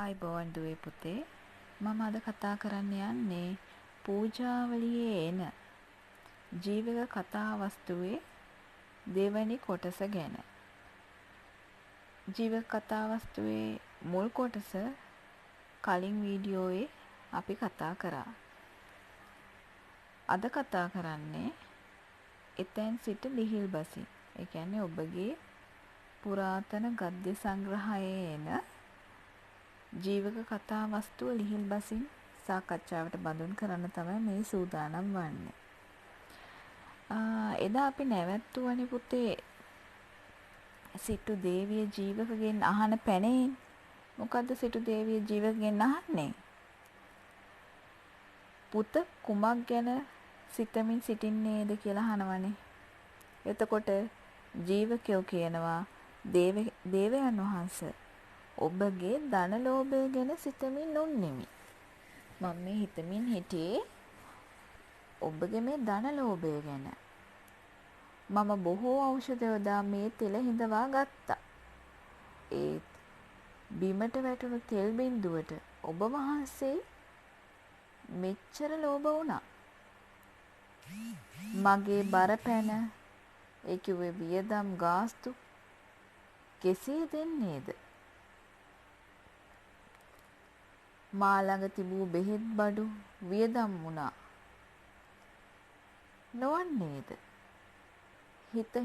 ආයිබෝවන් දුවේ පුතේ මම අද කතා කරන්න යන්නේ පූජාවලියේ එන ජීවක කතා වස්තුවේ දෙවැනි කොටස ගැන. ජීවක කතා වස්තුවේ මුල් කොටස කලින් වීඩියෝවේ අපි කතා කරා. අද කතා කරන්නේ එතෙන් සිට ලිහිල් බසින්. ඒ කියන්නේ ඔබගේ පුරාතන ගද්‍ය සංග්‍රහයේ එන ජීවක කතා වස්තුව ලිහිල් බසින් සාකච්ඡාවට බඳුන් කරන්න තමයි මේ සූදානම් වන්නේ. එදා අපි නැවැත්තුවනේ පුතේ සිටු දේවිය ජීවකගෙන් අහන පැනේ. මොකද්ද සිටු දේවිය ජීවකගෙන් අහන්නේ? පුත කුමක් ගැන සිතමින් සිටින්නේද කියලා අහනවනේ. එතකොට ජීවකයෝ කියනවා දේවයන් වහන්සේ ඔබගේ ධනලෝභය ගැන සිතමින් නොන්නෙමි. මම මේ හිතමින් හිටියේ ඔබගේ මේ ධනලෝභය ගැන. මම බොහෝ ඖෂධ යොදා මේ තෙල හිඳවා ගත්තා. ඒත් බිමට වැටුණු තෙල් බිඳුවට ඔබ වහන්සේ මෙච්චර ලෝභ වුණා. මගේ බර පැන ඒ කිව්වේ වියදම් ගාස්තු කෙසේ දෙන්නේද? මා ළඟ තිබූ බෙහෙත් බඩු වියදම් වුණා. නොවන්නේද? හිත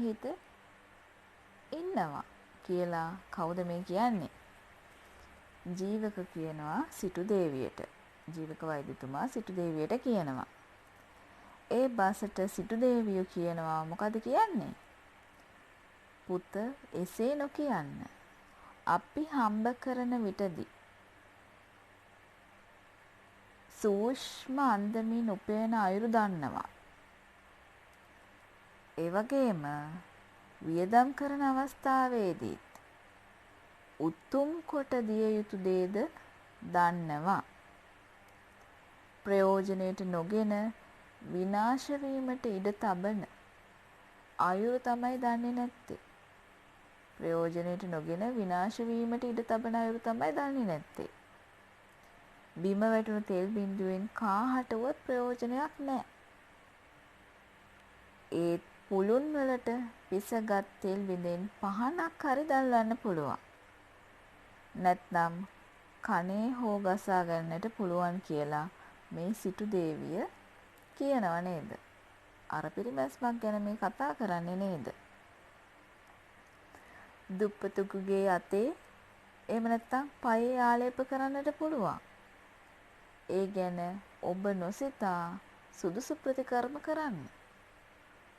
ඉන්නවා කියලා කවුද මේ කියන්නේ? ජීවක කියනවා සිටු දේවියට. ජීවක වෛද්‍යතුමා සිටු දේවියට කියනවා. ඒ බසට සිටු දේවිය කියනවා මොකද කියන්නේ? පුත එසේ නොකියන්න. අපි හම්බ කරන විටදී සූක්ෂම අන්දමින් උපයන අයුරු දන්නවා. ඒ වගේම වියදම් කරන අවස්ථාවේදීත් උතුම් කොට දිය යුතු දේද දන්නවා. ප්‍රයෝජනයට නොගෙන විනාශ වීමට ඉඩ තබන අයුරු තමයි දන්නේ නැත්තේ. ප්‍රයෝජනයට නොගෙන විනාශ වීමට ඉඩ තබන අයුරු තමයි දන්නේ නැත්තේ. බිම වැටුණු තෙල් බිඳුවෙන් කාහටවත් ප්‍රයෝජනයක් නැහැ. ඒ පුළුන් වලට පිසගත් තෙල් බිඳෙන් පහනක් හරි දැල්වන්න පුළුවන්. නැත්නම් කනේ හෝ ගසා ගන්නට පුළුවන් කියලා මේ සිටු දේවිය කියනව නේද? අර පිරිමැස්මක් ගැන මේ කතා කරන්නේ නේද? දුප්පතුකුගේ අතේ එහෙම නැත්නම් පයේ ආලේප කරන්නට පුළුවන්. ඒ ගැන ඔබ නොසිතා සුදුසු ප්‍රතිකර්ම කරන්න.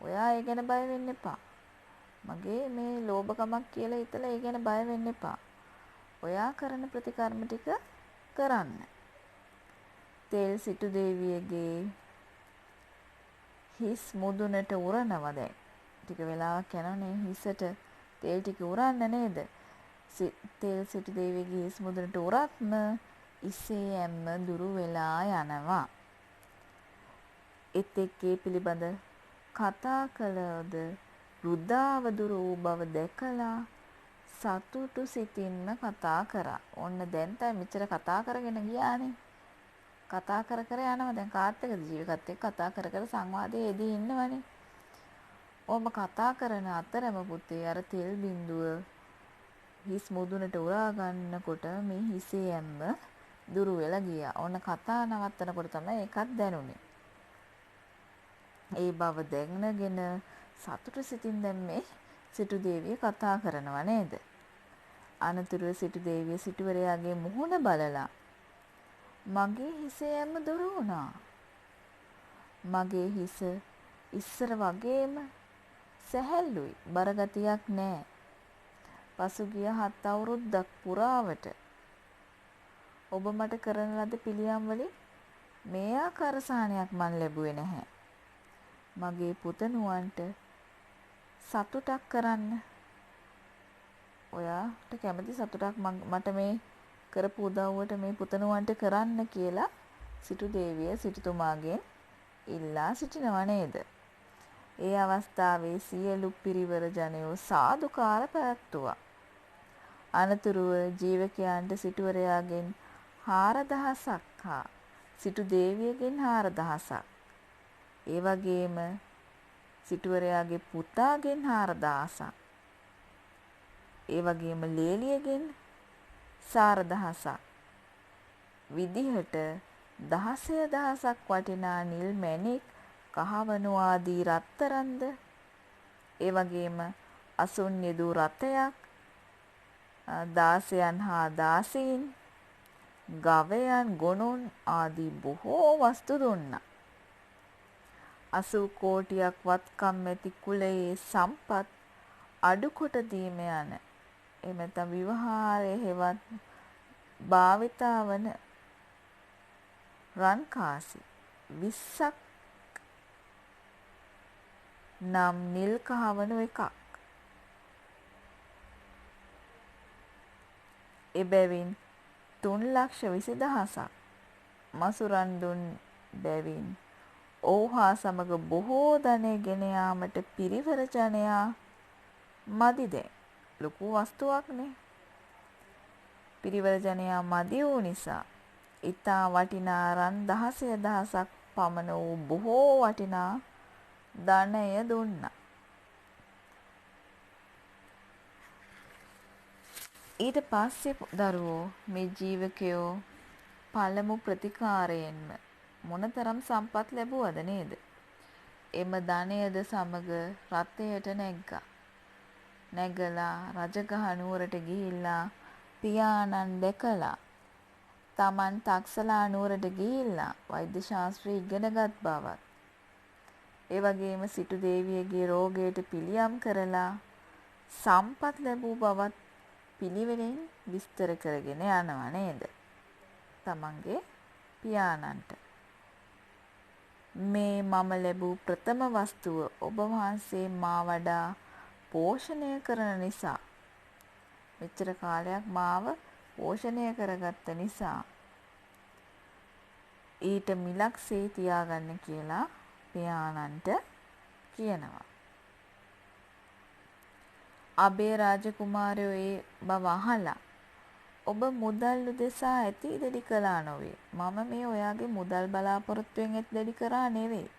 ඔයා ඒ ගැන බය වෙන්න එපා. මගේ මේ ලෝභකමක් කියලා හිතලා ඒ ගැන බය වෙන්න එපා. ඔයා කරන ප්‍රතිකර්ම ටික කරන්න. තෙල් සිටු දේවියගේ හිස් මුදුනට උරනවා දැන්. ටික වෙලාවක් යනනේ හිසට තෙල් ටික උරන්න නේද? තෙල් සිටු දේවියගේ හිස් මුදුනට උරත්ම ඉසේයම්ම දුරු වෙලා යනවා. එතෙක් ඒ පිළිබඳ කතා කළද වෘද්ධාව දුරු වූ බව දැකලා සතුටු සිතින්ම කතා කරා. ඔන්න දැන් තමයි මෙච්චර කතා කරගෙන ගියානේ. කතා කර යනවා. දැන් කාත් එක්කද ජීවිතත් එක්ක කතා කර සංවාදයේ යෙදී ඉන්නවනේ. ඔබ කතා කරන අතරම පුතේ අර තෙල් බිඳුව හිස් මුදුනට උරා ගන්නකොට මේ හිසේ යම්ම දුරු වෙලා ගියා. ඔන්න කතා නවත්තනකොට තමයි ඒකත් දැනුනේ. ඒ බව දැනගෙන සතුටු සිතින් දැන් මේ සිටු දේවිය කතා කරනවා නේද? අනතුරුව සිටු දේවිය සිටුවරයාගේ මුහුණ බලලා මගේ හිසේ යම්ම දුරු වුණා. මගේ හිස ඉස්සර වගේම සැහැල්ලුයි, බරගතියක් නැහැ. පසුගිය 7 අවුරුද්දක් පුරාවට ඔබ මට කරන ලද පිළියම් වලින් මේ ආකාර සහනයක් මන් ලැබුවේ නැහැ. මගේ පුතණුවන්ට සතුටක් කරන්න. ඔයාට කැමති සතුටක් මට මේ කරපු උදව්වට මේ පුතණුවන්ට කරන්න කියලා සිටු දේවිය සිටුතුමාගෙන් ඉල්ලා සිටිනව නේද? ඒ අවස්ථාවේ සියලු පිරිවර ජනයෝ සාදුකාර පැවැත්තුවා. අනතුරුව ජීවකයන්ට සිටුවරයාගෙන් 4000ක් හා සිටු දේවියගෙන් 4000ක්. ඒ වගේම සිටුවරයාගේ පුතාගෙන් 4000ක්. ඒ වගේම ලේලියගෙන් 4000ක්. විදිහට 16000ක් වටිනා නිල් මැණික් කහවණු ආදී රත්තරන්ද ඒ වගේම අසුන් යෙදූ රථයක් දාසයන් හා දාසීන් ගවයන් ගොනුන් ආදී බොහෝ වස්තු දුන්නා. 80 කෝටියක් වත්කම් ඇති කුලයේ සම්පත් අඩුකොට දීම යන එමෙත විවහාරයේ හෙවත් භාවිතා වන රන්කාසි 20ක් නම් නිල් කහවණු එකක්. එබැවින් 3,20,000ක් මසුරන් දුන් බැවින් ඔව්හා සමග බොහෝ ධනෙ ගෙන යාමට පිරිවර ජනයා මදි දැන්. ලොකු වස්තුවක්නේ. පිරිවර ජනයා මදි වූ නිසා ඊතා වටිනා රන් 16,000ක් පමණ වූ බොහෝ වටිනා ධනය දුන්නා. ඊට පස්සේ දරුවෝ මේ ජීවකයෝ පළමු ප්‍රතිකාරයෙන්ම මොනතරම් සම්පත් ලැබුවද නේද? එම ධනයද සමග රථයට නැග්ගා. නැගලා රජගහ නුවරට ගිහිල්ලා පියාණන් දැකලා තමන් තක්සලා නුවරට ගිහිල්ලා වෛද්‍ය ශාස්ත්‍රය ඉගෙනගත් බවත් ඒ වගේම සිටු දේවියගේ රෝගයට පිළියම් කරලා සම්පත් ලැබූ බවත් පිළිවෙලින් විස්තර කරගෙන යනවා නේද? තමන්ගේ පියාණන්ට මේ මම ලැබූ ප්‍රථම වස්තුව ඔබ වහන්සේ මා වඩා පෝෂණය කරන නිසා මෙච්චර කාලයක් මාව පෝෂණය කරගත්ත නිසා ඊට මිලක්සේ තියාගන්න කියලා පියාණන්ට කියනවා. අබේ රාජකුමාරයෝ ඒ බව අහලා ඔබ මුදල් උදෙසා ඇති දෙඩි කළා නොවේ. මම මේ ඔයාගේ මුදල් බලාපොරොත්තුවෙන් ඇති දෙඩි කරා නෙවෙයි.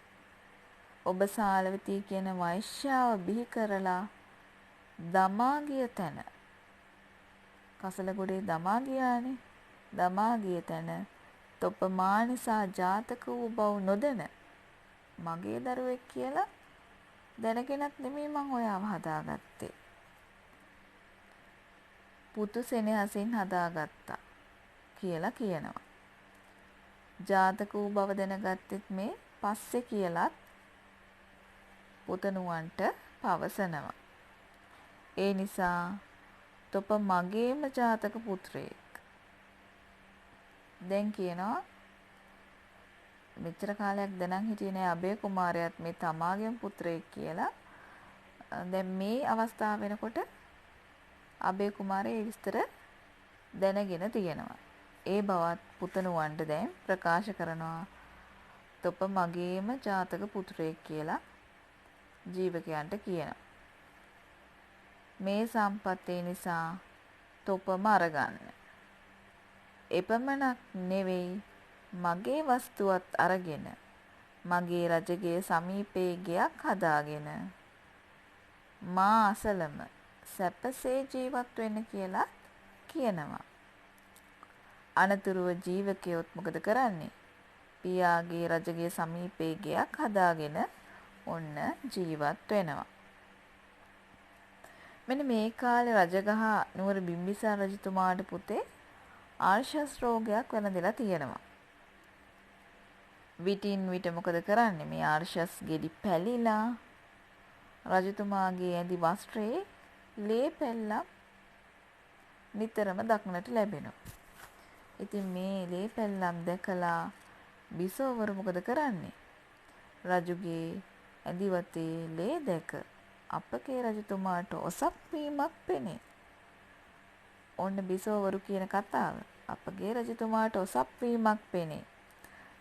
ඔබ සාලවතී කියන වෛශ්‍යාව බිහි කරලා දමා ගිය තැන කසලගොඩේ දමා ගියානේ. දමා ගිය තැන තොප මා නිසා ජාතක වූ බව නොදැන මගේ දරුවෙක් කියලා දැනගෙනත් නෙමෙයි මං ඔයාව හදාගත්තේ. පුතු සෙනෙහසින් හදාගත්තා කියලා කියනවා. ජාතක වූ බව දැනගත්තෙත් මේ පස්සේ කියලත් පුතණුවන්ට පවසනවා. ඒ නිසා තොප මගේම ජාතක පුත්‍රයෙක්. දැන් කියනවා මෙච්චර කාලයක් දැනන් හිටියේ නෑ අබේ කුමාරයාත් මේ තමාගේම පුත්‍රයෙක් කියලා. දැන් මේ අවස්ථාව වෙනකොට අබේ කුමාරයා ඒ විස්තර දැනගෙන තියෙනවා. ඒ බවත් පුතණුවන්ට දැන් ප්‍රකාශ කරනවා. තොප මගේම ජාතක පුත්‍රයෙක් කියලා ජීවකයන්ට කියනවා. මේ සම්පත්තේ නිසා තොපම අරගන්න. එපමණක් නෙවෙයි මගේ වස්තුවත් අරගෙන මගේ රජගේ සමීපයේ ගෙයක් හදාගෙන මා අසලම සැපසේ ජීවත් වෙන්න කියලා කියනවා. අනතුරුව ජීවකයොත් මොකද කරන්නේ? පියාගේ රජගේ සමීපයේ ගෙයක් හදාගෙන ඔන්න ජීවත් වෙනවා. මෙන්න මේ කාලේ රජගහ නුවර බිම්බිසාර රජතුමාට පුතේ ආර්ශස් රෝගයක් වැළඳලා තියෙනවා. විටින් විට මොකද කරන්නේ? මේ ආර්ශස් ගෙඩි පැලිලා රජතුමාගේ ඇඳි වස්ත්‍රයේ ලේ පැල්ලම් නිතරම දක්නට ලැබෙනවා. ඉතින් මේ ලේ පැල්ලම් දැකලා බිසෝවරු මොකද කරන්නේ? රජුගේ ඇඳිවතේ ලේ දැක අපගේ රජතුමාට ඔසප් වීමක් පෙනේ. ඔන්න බිසෝවරු කියන කතාව. අපගේ රජතුමාට ඔසප් වීමක් පෙනේ.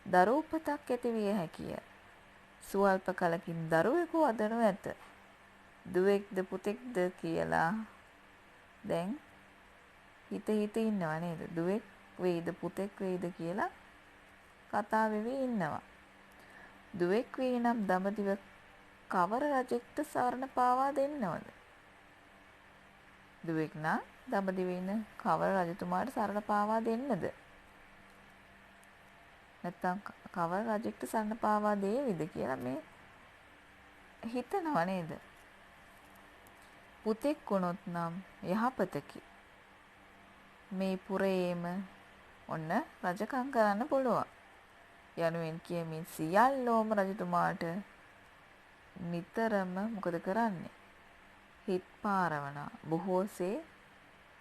දරුපතක් ඇති විය හැකිය. සුවල්ප කලකින් දරුවෙකු වදනු ඇත. දුවෙක්ද පුතෙක්ද කියලා දැන් හිත ඉන්නව නේද? දුවෙක් වෙයිද පුතෙක් වෙයිද කියලා කතා වෙවි ඉන්නවා. දුවෙක් වේ නම් දඹදිව කවර රජෙක්ට සරණ පාවා දෙන්නවද? දුවෙක් නම් දඹදිවේ ඉන්න කවර රජතුමාට සරණ පාවා දෙන්නද? නැත්තම් කවර රජෙක්ට සරණ පාවා දේවිද කියලා මේ හිතනවා නේද? පුතෙක් වුණොත් නම් යහපතකි. මේ පුරයේම ඔන්න රජකම් කරන්න පුළුවන්. යනුවෙන් කියමින් සියල්ලෝම රජතුමාට නිතරම මොකද කරන්නේ? හිත් පාරවන බොහෝසේ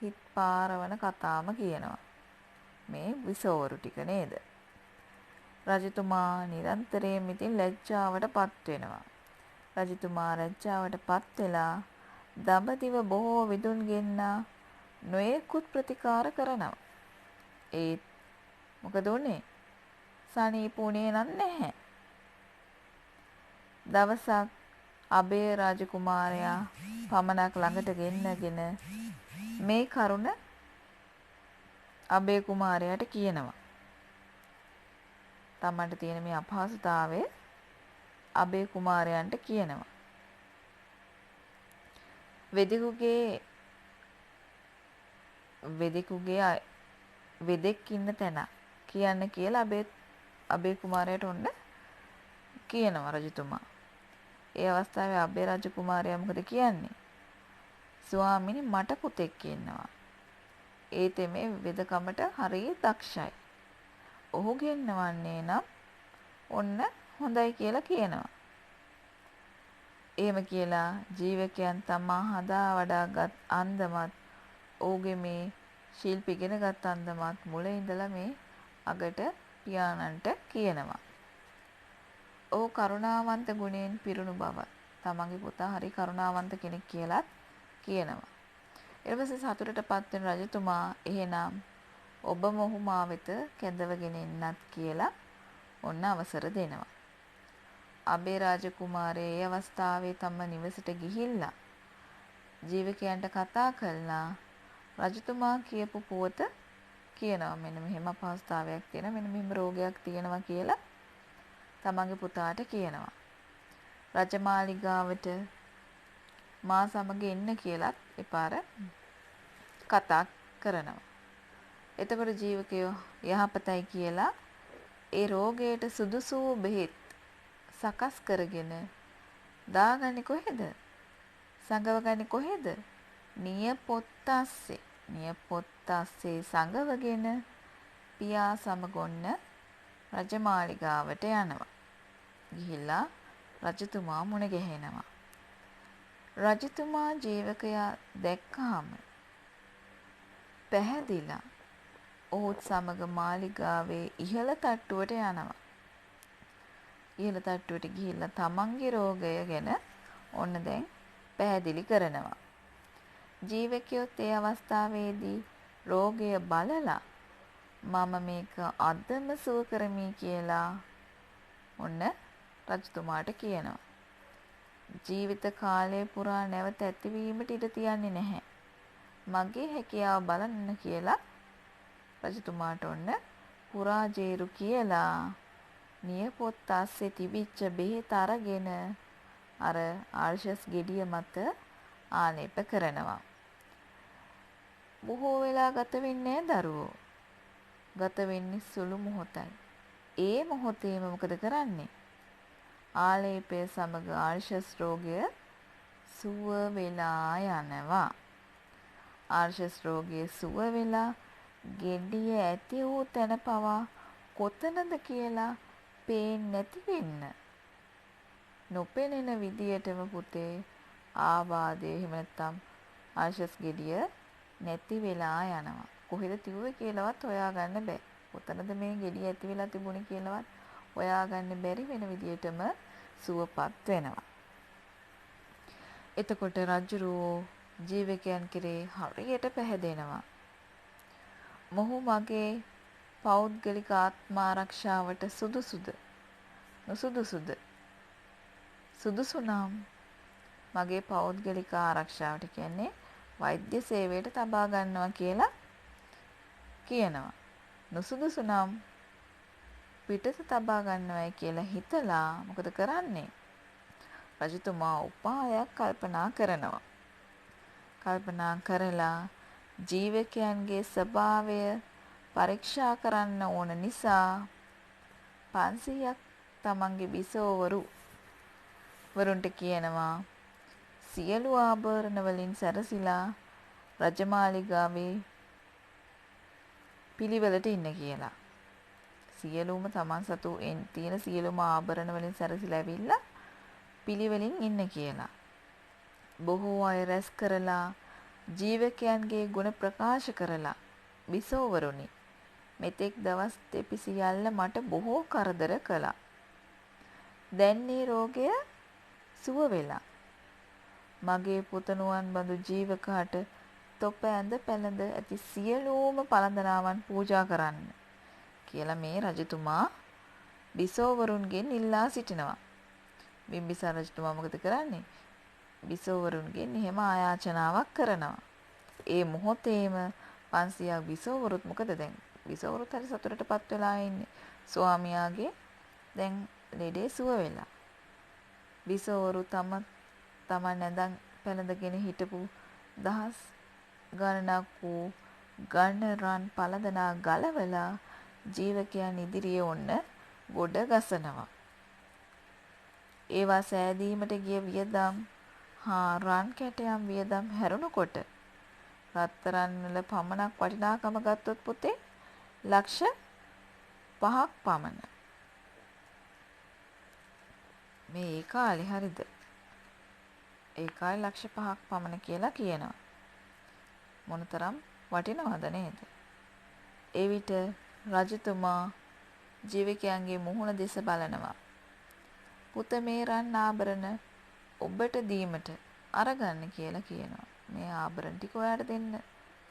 හිත් පාරවන කතාම කියනවා. මේ විසෝවරු ටික නේද? රජතුමා නිරන්තරයෙන් ඉතින් ලැජ්ජාවට පත් වෙනවා. රජතුමා ලැජ්ජාවට පත් වෙලා දඹදිව බොහෝ විදුන් ගෙන්නා නොයෙකුත් ප්‍රතිකාර කරනවා. ඒත් මොකද උනේ? සනීපුණේ නැහැ. දවසක් අබේ රාජකුමාරයා පමණක් ළඟට ගෙන්නගෙන මේ කරුණ අබේ කුමාරයාට කියනවා. තමන්ට තියෙන මේ අපහසුතාවය අබේ කුමාරයන්ට කියනවා. වෙදෙක් ඉන්න තැන කියන්න කියලා අබේ කුමාරයාට ඔන්න කියනවා රජතුමා. ඒ අවස්ථාවේ අබේ රජකුමාරයා මොකද කියන්නේ? ස්වාමිනී මට පුතෙක් ඉන්නවා. ඒ තෙමේ වෙදකමට හරිය දක්ෂයි. ඔහු ගෙන්නවන්නේ නම් ඔන්න හොඳයි කියලා කියනවා. එහෙම කියලා ජීවකයන් තමා හදා වඩාගත් අන්දමත් ඔහුගේ මේ ශිල්ප ඉගෙනගත් අන්දමත් මුල ඉඳලා මේ අගට පියාණන්ට කියනවා. ඔහු කරුණාවන්ත ගුණයෙන් පිරුණු බව තමන්ගේ පුතා හරි කරුණාවන්ත කෙනෙක් කියලාත් කියනවා. ඊට පස්සේ සතුටටපත් වෙන රජතුමා එහෙනම් ඔබම ඔහු මා වෙත කැඳවගෙන එන්නත් කියලා ඔන්න අවසර දෙනවා. අබේ රාජකුමාරයා ඒ අවස්ථාවේ තම නිවසට ගිහිල්ලා ජීවකයන්ට කතා කළා. රජතුමා කියපු පුවත කියනවා මෙන්න මෙහෙම අපහසුතාවයක් තියෙනවා මෙන්න මෙහෙම රෝගයක් තියෙනවා කියලා තමන්ගේ පුතාට කියනවා. රජමාලිගාවට මා සමග එන්න කියලාත් එපාර කතා කරනවා. එතකොට ජීවකයෝ යහපතයි කියලා ඒ රෝගයට සුදුසු බෙහෙත් සකස් කරගෙන දාගන්නේ කොහෙද? සංගවගන්නේ කොහෙද? නියපොත්තස්සේ. නියපොත්තස්සේ සංගවගෙන පියා සමගොන්න රජමාලිගාවට යනවා. ගිහිල්ලා රජතුමා මුණ ගැහෙනවා. රජතුමා ජීවකයා දැක්කාම පැහැදිලා ඔහුත් සමග මාලිගාවේ ඉහළ තට්ටුවට යනවා. ඉහළ තට්ටුවට ගිහිල්ලා තමන්ගේ රෝගය ගැන ඔන්න දැන් පැහැදිලි කරනවා. ජීවකයොත් ඒ අවස්ථාවේදී රෝගය බලලා මම මේක අදම සුව කරමි කියලා ඔන්න රජතුමාට කියනවා. ජීවිත කාලය පුරා නැවත ඇතිවීමට ඉඩ තියන්නේ නැහැ. මගේ හැකියාව බලන්න කියලා රජතුමාට ඔන්න පුරාජේරු කියලා නියපොත්ත අස්සේ තිබිච්ච බෙහෙත අරගෙන අර ආර්ෂස් ගෙඩිය මත ආලේප කරනවා. බොහෝ වෙලා ගත වෙන්නේ දරුවෝ. ගත වෙන්නේ සුළු මොහොතයි. ඒ මොහොතේම මොකද කරන්නේ? ආලේපය සමග ආර්ෂස් රෝගය සුව වෙලා යනවා. ආර්ෂස් රෝගයේ සුව වෙලා ගෙඩිය ඇති වූ තැන පවා කොතනද කියලා පේන්නේ නැති වෙන්න. නොපෙනෙන විදියටම පුතේ ආබාධය එහෙම නැත්නම් ආර්ෂස් ගෙඩිය නැති වෙලා යනවා. කොහෙද තිබුවේ කියලාවත් හොයාගන්න බෑ. කොතනද මේ ගෙඩිය ඇති වෙලා තිබුණේ කියලාවත් හොයාගන්න බැරි වෙන විදියටම සුවපත් වෙනවා. එතකොට රජුරෝ ජීවකයන් කෙරේ හරියට පැහැදෙනවා. මොහු මගේ පෞද්ගලික ආත්ම ආරක්ෂාවට සුදුසුද? නුසුදුසුද? සුදුසු නම් මගේ පෞද්ගලික ආරක්ෂාවට කියන්නේ වෛද්‍ය සේවයට තබා ගන්නවා කියලා කියනවා. නුසුදුසු නම් පිටත තබා ගන්නවයි කියලා හිතලා මොකද කරන්නේ? රජතුමා උපායක් කල්පනා කරනවා. කල්පනා කරලා ජීවකයන්ගේ ස්වභාවය පරීක්ෂා කරන්න ඕන නිසා 500ක් තමන්ගේ බිසෝවරු වරුන්ට කියනවා සියලු ආභරණ වලින් සැරසිලා රජමාලිගාවේ පිළිවෙලට ඉන්න කියලා. සියලුම තමන් සතු තියෙන සියලුම ආභරණ වලින් සැරසිලා ඇවිල්ලා පිළිවෙලින් ඉන්න කියලා. බොහෝ අය රැස් කරලා ජීවකයන්ගේ ගුණ ප්‍රකාශ කරලා බිසෝවරුනි මෙතෙක් දවස් දෙපි සියල්ල මට බොහෝ කරදර කළා. දැන් මේ රෝගය සුව වෙලා මගේ පුතණුවන් බඳු ජීවකහට තොප ඇඳ පැළඳ ඇති සියලුම පළඳනාවන් පූජා කරන්න කියලා මේ රජතුමා බිසෝවරුන්ගෙන් ඉල්ලා සිටිනවා. බිම්බිසාර රජතුමා මොකද කරන්නේ? බිසෝවරුන්ගෙන් එහෙම ආයාචනාවක් කරනවා. ඒ මොහොතේම 500ක් බිසෝවරුත් මොකද දැන්? බිසෝවරුත් හරි සතුටටපත් වෙලා ඉන්නේ. ස්වාමියාගේ දැන් ලෙඩේ සුව වෙලා. බිසෝවරු තමන් නැඳන් පැළඳගෙන හිටපු දහස් ගණනක් වූ ගණරන් පළඳනා ගලවලා ජීවකයන් ඉදිරියේ ඔන්න ගොඩ ගසනවා. ඒවා සෑදීමට ගිය වියදම් රන් කැටයම් වියදම් හැරුණකොට රත්තරන් වල පමණක් වටිනාකම ගත්තොත් පුතේ ලක්ෂ 5ක් පමණ. මේ ඒ කාලේ හරිද? ඒ කාලේ ලක්ෂ 5ක් පමණ කියලා කියනවා. මොනතරම් වටිනවද නේද? ඒ විට රජතුමා ජීවකයන්ගේ මුහුණ දෙස බලනවා. පුත මේ රන් ආභරණ ඔබට දීමට අරගන්න කියලා කියනවා. මේ ආභරණ ටික ඔයාලට දෙන්න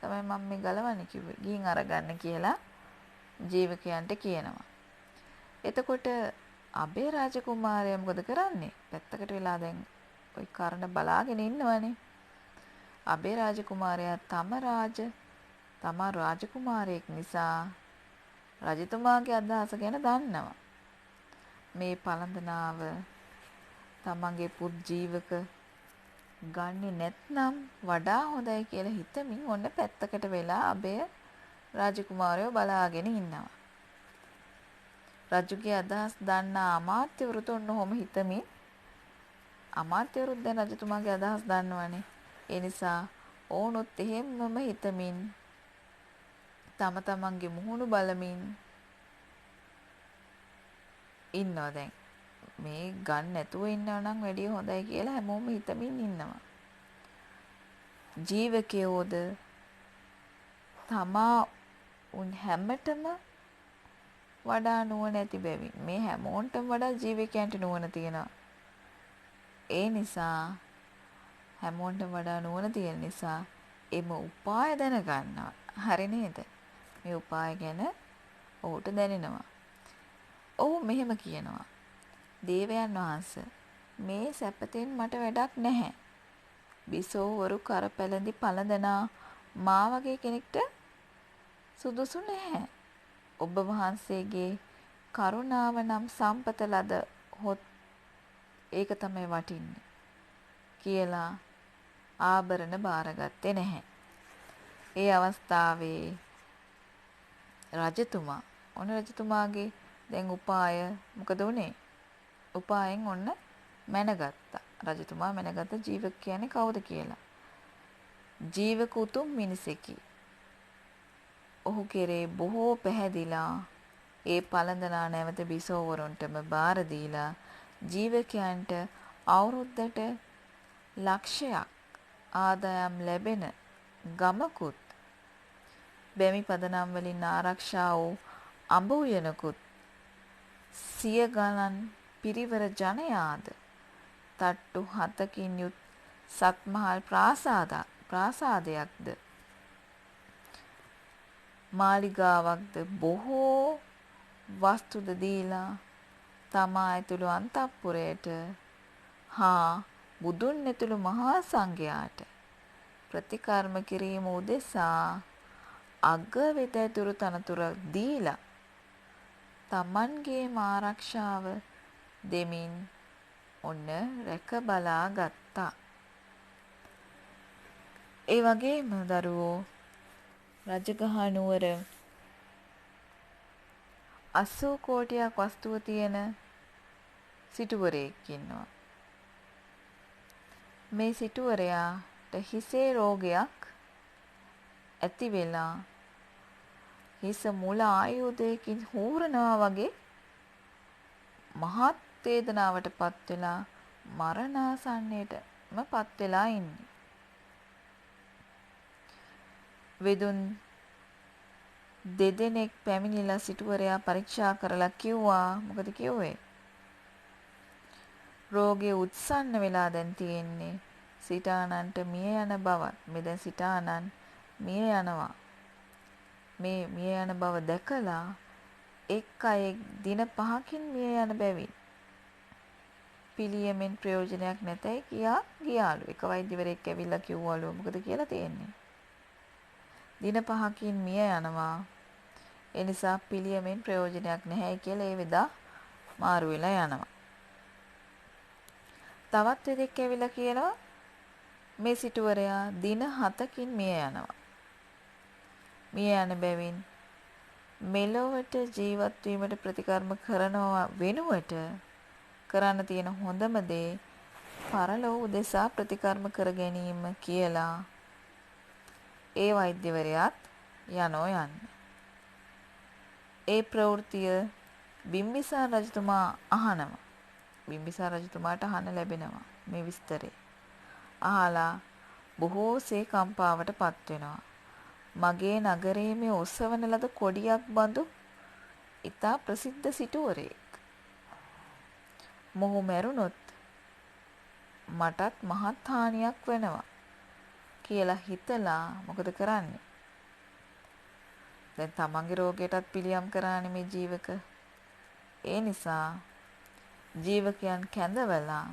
තමයි මම මේ ගලවන්නේ කිව්වේ. ගිහින් අරගන්න කියලා ජීවකයන්ට කියනවා. එතකොට අබේ රාජකුමාරයා මොකද කරන්නේ? පැත්තකට වෙලා දැන් ওই කරණ බලාගෙන ඉන්නවනේ. අබේ රාජකුමාරයා තම රාජකුමාරයෙක් නිසා රජතුමාගේ අදහස ගැන දන්නවා. මේ පළඳනාව තමන්ගේ පුත් ජීවක ගන්නේ නැත්නම් වඩා හොඳයි කියලා හිතමින් ඔන්න පැත්තකට වෙලා අබේ රාජකුමාරයෝ බලාගෙන ඉන්නවා. රජුගේ අදහස් දන්නා අමාත්‍යවරුත් ඔන්න ඔහොම හිතමින් අමාත්‍යවරුත් දැන් රජතුමාගේ අදහස් දන්නවනේ. ඒ නිසා ඕනොත් එහෙම්මම හිතමින් තම තමන්ගේ මුහුණු බලමින් ඉන්නවා. දැන් මේ ගන්න නැතුව ඉන්නව නම් වැඩිය හොඳයි කියලා හැමෝම හිතමින් ඉන්නවා. ජීවකයෝද තමා උන් හැමතෙම වඩා නුවණ ඇති බැවින් මේ හැමෝන්ටම වඩා ජීවකයන්ට නුවණ තියෙනවා. ඒ නිසා හැමෝන්ටම වඩා නුවණ තියෙන නිසා එම උපාය දැනගන්නවා. හරි නේද? මේ උපාය ගැන ඔහුට දැනෙනවා. ඔහු මෙහෙම කියනවා. දේවයන් වහන්සේ මේ සැපතෙන් මට වැඩක් නැහැ. බිසෝවරු කරපැලඳි පළඳනා මා වගේ කෙනෙක්ට සුදුසු නැහැ. ඔබ වහන්සේගේ කරුණාව නම් සම්පත ලද හොත් ඒක තමයි වටින්නේ කියලා ආභරණ බාරගත්තේ නැහැ. ඒ අවස්ථාවේ රජතුමාගේ දැන් උපාය මොකද උනේ? උපායෙන් ඔන්න මැනගත්තා. රජතුමා මැනගත්ත ජීවක කියන්නේ කවුද කියලා. ජීවක උතුම් මිනිසෙකි. ඔහු කෙරේ බොහෝ පැහැදිලා ඒ පළඳනා නැවත බිසෝවරුන්ටම බාර දීලා ජීවකයන්ට අවුරුද්දට ලක්ෂයක් ආදායම් ලැබෙන ගමකුත් බැමි පදනම් වලින් ආරක්ෂා වූ අඹ උයනකුත් සිය ගණන් පිරිවර ජනයාද තට්ටු 7කින් යුත් සත්මහල් ප්‍රාසාදයක්ද මාලිගාවක්ද බොහෝ වස්තුද දීලා තමා ඇතුළු අන්තఃපුරයට බුදුන් ඇතුළු මහා සංඝයාට ප්‍රතිකර්ම කිරීම උදෙසා අග වෙදැදුරු තනතුර දීලා තමන්ගේම ආරක්ෂාව දෙමින් ඔන්න රැක බලා ගත්තා. ඒ වගේම දරුවෝ රජගහ නුවර 80 කෝටියක් වස්තුව තියෙන සිටුවරයෙක් ඉන්නවා. මේ සිටුවරයාට හිසේ රෝගයක් ඇති වෙලා හිස මුල ආයුධයකින් හූරනවා වගේ මහත් වේදනාවට පත් වෙලා මරණාසන්නයටම පත් වෙලා ඉන්නේ. වෙදුන් දෙදෙනෙක් පැමිණිලා සිටුවරයා පරීක්ෂා කරලා කිව්වා මොකද කිව්වේ? රෝගේ උත්සන්න වෙලා දැන් තියෙන්නේ. සිටානන්ට මිය යන බවත් මේ දැන් සිටානන් මිය යනවා. මේ මිය යන බව දැකලා එක් අයෙක් දින 5කින් මිය යන බැවින් පිළියමෙන් ප්‍රයෝජනයක් නැතයි කියා ගියාලු. එක වෛද්‍යවරයෙක් ඇවිල්ලා කිව්වලු මොකද කියලා තියෙන්නේ. දින 5කින් මිය යනවා. ඒ නිසා පිළියමෙන් ප්‍රයෝජනයක් නැහැ කියලා ඒ වෙදා මාරු වෙලා යනවා. තවත් වෙදෙක් ඇවිල්ලා කියනවා මේ සිටුවරයා දින 7කින් මිය යනවා. මිය යන බැවින් මෙලොවට ජීවත් වීමට ප්‍රතිකර්ම කරනවා වෙනුවට කරන්න තියෙන හොඳම දේ පරලොව උදෙසා ප්‍රතිකර්ම කර ගැනීම කියලා ඒ වෛද්‍යවරයාත් යනෝ යන්නේ. ඒ ප්‍රවෘත්තිය බිම්බිසාර රජතුමා අහනවා. බිම්බිසාර රජතුමාට අහන්න ලැබෙනවා මේ විස්තරේ. අහලා බොහෝසේ කම්පාවට පත් වෙනවා. මගේ නගරයේ මේ ඔසවන ලද කොඩියක් බඳු ඉතා ප්‍රසිද්ධ සිටුවරයෙක්. මොහු මැරුණොත් මටත් මහත් හානියක් වෙනවා කියලා හිතලා මොකද කරන්නේ? දැන් තමන්ගේ රෝගයටත් පිළියම් කරානේ මේ ජීවක. ඒ නිසා ජීවකයන් කැඳවලා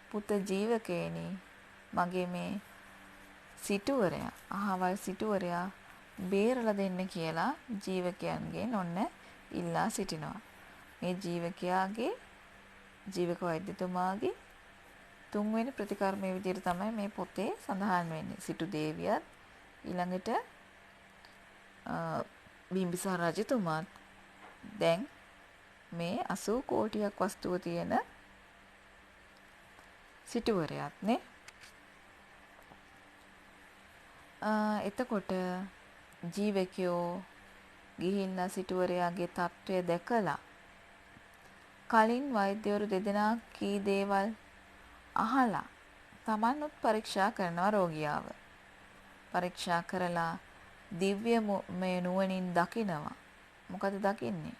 පුත ජීවකේනි මගේ මේ සිටුවරයා අහවල් සිටුවරයා බේරලා දෙන්න කියලා ජීවකයන්ගෙන් ඔන්න ඉල්ලා සිටිනවා. මේ ජීවකයාගේ ජීවක වෛද්‍යතුමාගේ තුන්වෙනි ප්‍රතිකර්මයේ විදිහට තමයි මේ පොතේ සඳහන් වෙන්නේ. සිටු දේවියත් ඊළඟට බිම්බිසාර රජතුමාත් දැන් මේ 80 කෝටියක් වස්තුව තියෙන සිටුවරයාත් නේ. එතකොට ජීවකයෝ ගිහිල්ලා සිටුවරයාගේ තත්ත්වය දැකලා කලින් වෛද්‍යවරු දෙදෙනා කී දේවල් අහලා තමන්ුත් පරීක්ෂා කරනවා රෝගියාව. පරීක්ෂා කරලා දිව්‍ය මේ නුවණින් දකිනවා. මොකද දකින්නේ?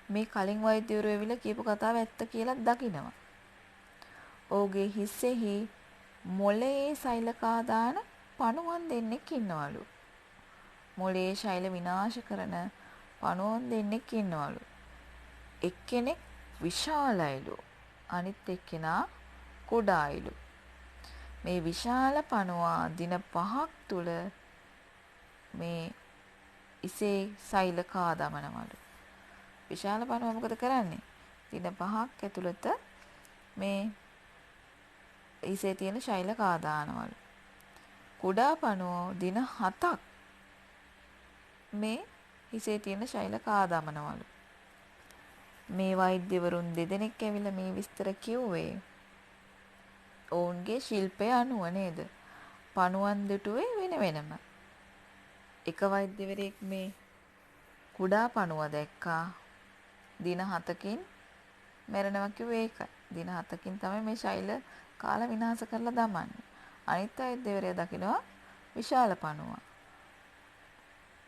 මේ කලින් වෛද්‍යවරු ඇවිල්ලා කියපු කතාව ඇත්ත කියලා දකිනවා. ඔහුගේ හිසෙහි මොළයේ සෛලකා දාන පණුවන් දෙන්නෙක් ඉන්නවලු. මොළයේ ශෛල විනාශ කරන පණුවන් දෙන්නෙක් ඉන්නවලු. එක්කෙනෙක් විශාලයිලු. අනිත් එක්කෙනා කුඩායිලු. මේ විශාල පණුවා දින 5ක් තුල මේ ඉසේ සෛලකා දමනවලු. විශාල පණුවා මොකද කරන්නේ? දින 5ක් ඇතුළත මේ ඉසේ තියෙන ශෛල කාදානවලු. කුඩා පණුවෝ දින 7ක් මේ හිසේ තියෙන ශෛල කාදමනවලු. මේ වෛද්‍යවරුන් දෙදෙනෙක් ඇවිල්ලා මේ විස්තර කිව්වේ ඔවුන්ගේ ශිල්පය අනුව නේද? පණුවන් දුටුවේ වෙන වෙනම. එක වෛද්‍යවරයෙක් මේ කුඩා පණුව දැක්කා දින 7කින් මැරෙනවා කිව්වේ ඒකයි. දින 7කින් තමයි මේ ශෛල කාලා විනාශ කරලා දමන්නේ. අනිත් වෛද්‍යවරයා දකිනවා විශාල පණුව.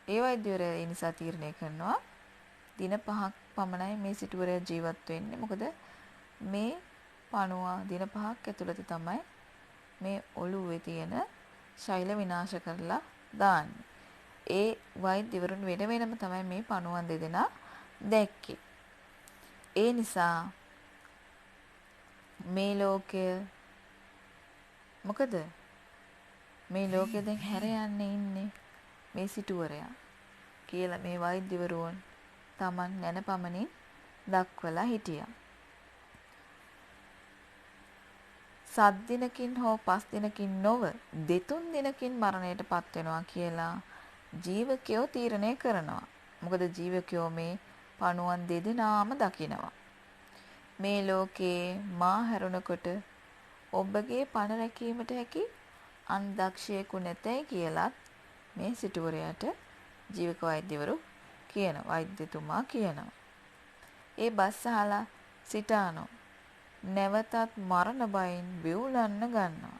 ඒ වෛද්‍යවරයා ඒ නිසා තීරණය කරනවා දින 5ක් පමණයි මේ සිටුවරයා ජීවත් වෙන්නේ. මොකද මේ පණුව දින 5ක් ඇතුළත තමයි මේ ඔළුවේ තියෙන ශෛල විනාශ කරලා දාන්නේ. ඒ වෛද්‍යවරුන් වෙන වෙනම තමයි මේ පණුවන් දෙදෙනා දැක්කේ. ඒ නිසා මේ ලෝකය මොකද මේ ලෝකෙ දැන් හැර යන්නේ ඉන්නේ මේ සිටුවරයා කියලා මේ වෛද්‍යවරුන් Taman නැනපමණින් දක්වලා හිටියා. සත් දිනකින් හෝ 5 දිනකින් නොව දෙතුන් දිනකින් මරණයට පත් වෙනවා කියලා ජීවකයෝ තීරණය කරනවා. මොකද ජීවකයෝ මේ පණුවන් දෙදෙනාම දකිනවා. මේ ලෝකේ මා හැරුණකොට ඔබගේ පණ රැකීමට හැකි අන් දක්ෂයෙකු නැතයි කියලත් මේ සිටුවරයාට ජීවක වෛද්‍යවරු කියනවා. වෛද්‍යතුමා කියනවා. ඒ බස් අහලා සිටානෝ නැවතත් මරණ බයෙන් වෙවුලන්න ගන්නවා.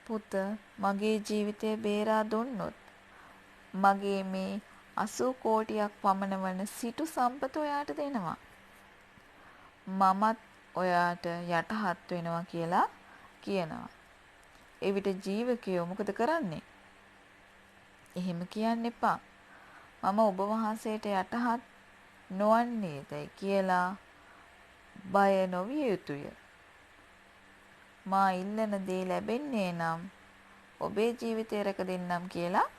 පුත මගේ ජීවිතය බේරා දුන්නොත් මගේ මේ 80 කෝටියක් පමණ වන සිටු සම්පත ඔයාට දෙනවා. මමත් ඔයාට යටහත් වෙනවා කියලා කියනවා. එවිට ජීවකයෝ මොකද කරන්නේ? එහෙම කියන්න එපා. මම ඔබ වහන්සේට යටහත් නොවන්නේදයි කියලා බය නොවිය යුතුය. මා ඉල්ලන දේ ලැබෙන්නේ නම් ඔබේ ජීවිතය රැක දෙන්නම් කියලා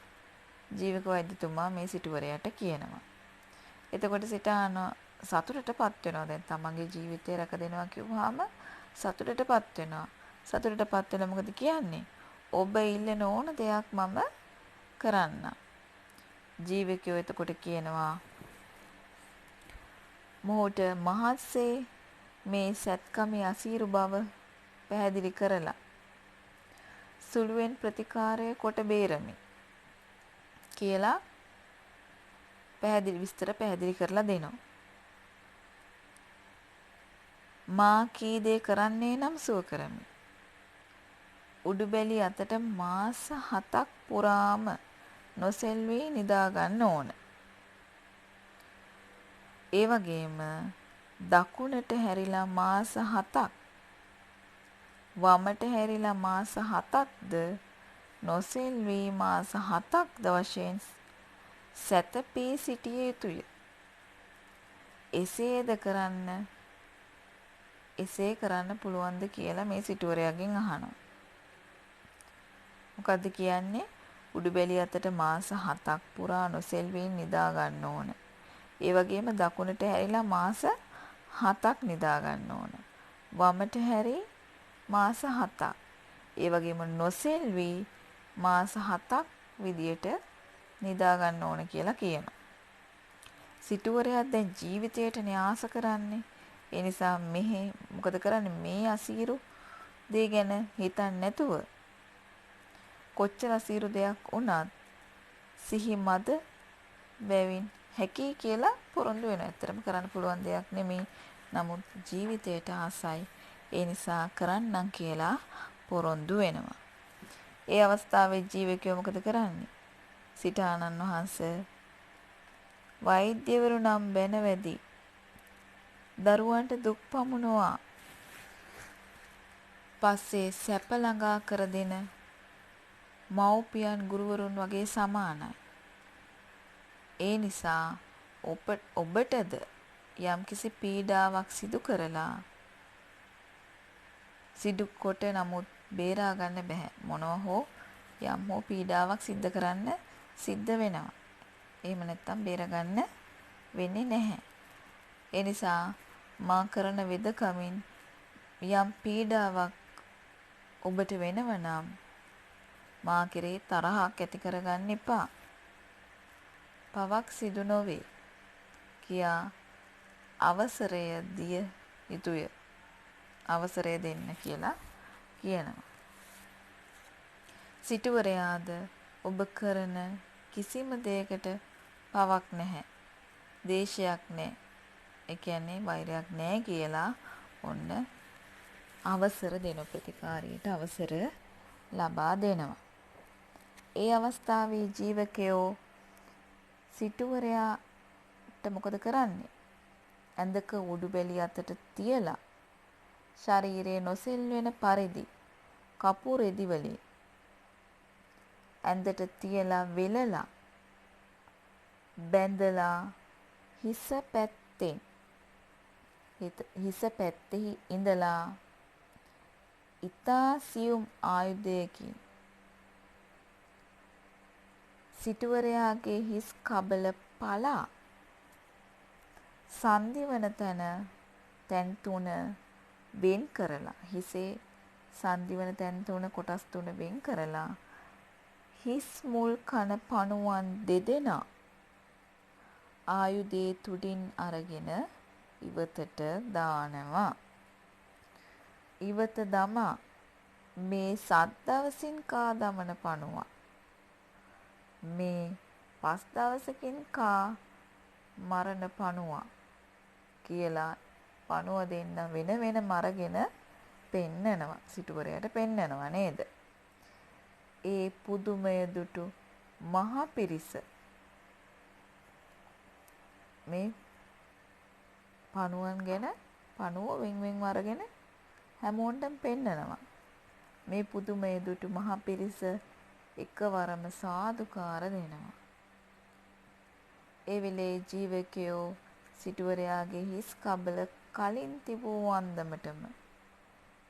ජීවක වෛද්‍යතුමා මේ සිටුවරයාට කියනවා. එතකොට සිටාන සතුටටපත් වෙනවා. දැන් තමන්ගේ ජීවිතය රැක දෙනවා කිව්වහම සතුටටපත් වෙනවා. සතුටටපත් වෙලා මොකද කියන්නේ? ඔබ ඉල්ලන ඕන දෙයක් මම කරන්න. ජීවකයෝ එතකොට කියනවා මොහොත මහත්සේ මේ සත්කමේ අසීරු බව පැහැදිලි කරලා සුළුවෙන් ප්‍රතිකාරය කොට බේරමි කියලා විස්තර පැහැදිලි කරලා දෙනවා. මා කී දේ කරන්නේ නම් සුව කරමි. උඩුබැලි අතට මාස 7ක් පුරාම නොසෙල්වී නිදා ගන්න ඕන. ඒ වගේම දකුණට හැරිලා මාස 7ක් වමට හැරිලා මාස 7ක්ද නොසෙල්වී මාස 7ක්ද වශයෙන් සැතපී සිටිය යුතුය. එසේ කරන්න පුළුවන්ද කියලා මේ සිටුවරයාගෙන් අහනවා. මොකද්ද කියන්නේ? උඩුබැලි අතට මාස 7ක් පුරා නොසෙල්වී නිදා ගන්න ඕන. ඒ වගේම දකුණට හැරිලා මාස 7ක් නිදා ගන්න ඕන. වමට හැරි මාස 7ක්. ඒ වගේම නොසෙල්වී මාස 7ක් විදියට නිදා ගන්න ඕන කියලා කියනවා. සිටුවරයා දැන් ජීවිතයට ආස කරන්නේ. ඒ නිසා මෙහි මොකද කරන්නේ? මේ අසීරු දේ ගැන හිතන්නේ නැතුව කොච්චර අසීරු දෙයක් වුණත් සිහි මද බැවින් හැකි කියලා පොරොන්දු වෙනවා. ඇත්තටම කරන්න පුළුවන් දෙයක් නෙමෙයි. නමුත් ජීවිතයට ආසයි. ඒ නිසා කරන්නම් කියලා පොරොන්දු වෙනවා. ඒ අවස්ථාවේ ජීවකයෝ මොකද කරන්නේ? සිටානන් වහන්සේ වෛද්‍යවරු නම් බැනවැදි දරුවන්ට දුක් පමුණුවා පස්සේ සැප ළඟා කර දෙන මව්පියන් ගුරුවරුන් වගේ සමානයි. ඒ නිසා ඔබටද යම්කිසි පීඩාවක් සිදු කොට නමුත් බේරා ගන්න බෑ. මොනවා හෝ යම් හෝ පීඩාවක් සිද්ධ වෙනවා. එහෙම නැත්තම් බේරගන්න වෙන්නේ නැහැ. ඒ නිසා මා කරන වෙදකමින් යම් පීඩාවක් ඔබට වෙනව නම් මා කෙරේ තරහක් ඇති කරගන්න එපා. පවක් සිදු නොවේ කියා අවසරය දිය යුතුය. අවසරය දෙන්න කියලා කියනවා. සිටුවරයාද ඔබ කරන කිසිම දෙයකට පවක් නැහැ. දේශයක් නැහැ. ඒ කියන්නේ වෛරයක් නැහැ කියලා ඔන්න අවසර දෙන ප්‍රතිකාරයට අවසර ලබා දෙනවා. ඒ අවස්ථාවේ ජීවකයෝ සිටුවරයාට මොකද කරන්නේ? ඇඳක උඩුබැලි අතට තියලා ශරීරයේ නොසෙල්වෙන පරිදි කපු රෙදි වලින් ඇඳට තියලා වෙලලා බැඳලා හිස පැත්තේ ඉඳලා ඊතා සියුම් ආයුධයකින් සිටුවරයාගේ හිස් කබල පලා සංදිවන තැන් තුන වෙන් කරලා හිසේ සංදිවන තැන් තුන කොටස් තුන වෙන් කරලා හිස් මුල් කන පණුවන් දෙදෙනා ආයුධයේ තුඩින් අරගෙන ඉවතට දානවා. ඉවත දමා මේ සත් දවසින් කා දමන පණුවා මේ පස් දවසකින් කා මරණ පණුවා කියලා පණුව දෙන්න වෙන වෙනම අරගෙන පෙන්නනවා. සිටුවරයාට පෙන්නනවා නේද? ඒ පුදුමය දුටු මහා පිරිස මේ පණුවන් ගැන පණුව වෙන් වෙන්ව අරගෙන හැමෝටම පෙන්නනවා. මේ පුදුමය දුටු මහා පිරිස එකවරම සාදුකාර දෙනවා. ඒ වෙලේ ජීවකයෝ සිටුවරයාගේ හිස් කබල කලින් තිබූ අන්දමටම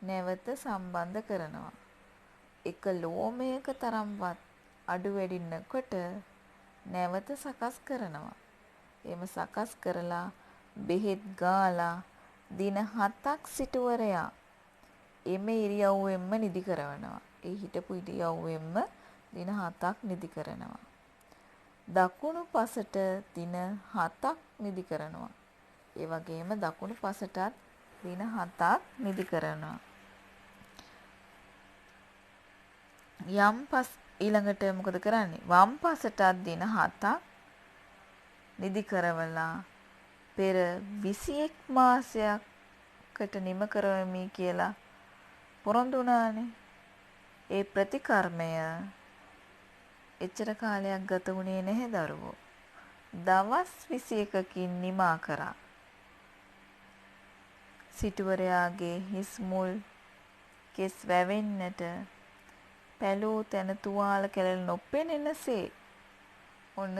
නැවත සම්බන්ධ කරනවා. එක ලෝමයක තරම්වත් අඩු වැඩි නොකොට නැවත සකස් කරනවා. එහෙම සකස් කරලා බෙහෙත් ගාලා දින 7ක් සිටුවරයා එම ඉරියව්වෙන්ම නිදි කරනවා. ඒ හිටපු ඉරියව්වෙන්ම දින 7ක් නිදි කරනවා. දකුණු පසට දින 7ක් නිදි කරනවා. ඒ වගේම දකුණු පසටත් දින 7ක් නිදි කරනවා. ඊළඟට මොකද කරන්නේ? වම් පසටත් දින 7ක් නිදි කරවලා පෙර 21 මාසයකට නිම කරවමි කියලා පොරොන්දු වුණානේ. ඒ ප්‍රතිකර්මය එච්චර කාලයක් ගත වුණේ නැහැ දරුවෝ. දවස් 21කින් නිමා කරා. සිටුවරයාගේ හිස් මුල් කෙස් වැවෙන්නට පැලූ තැන තුවාල කැලල නොපෙනෙනසේ ඔන්න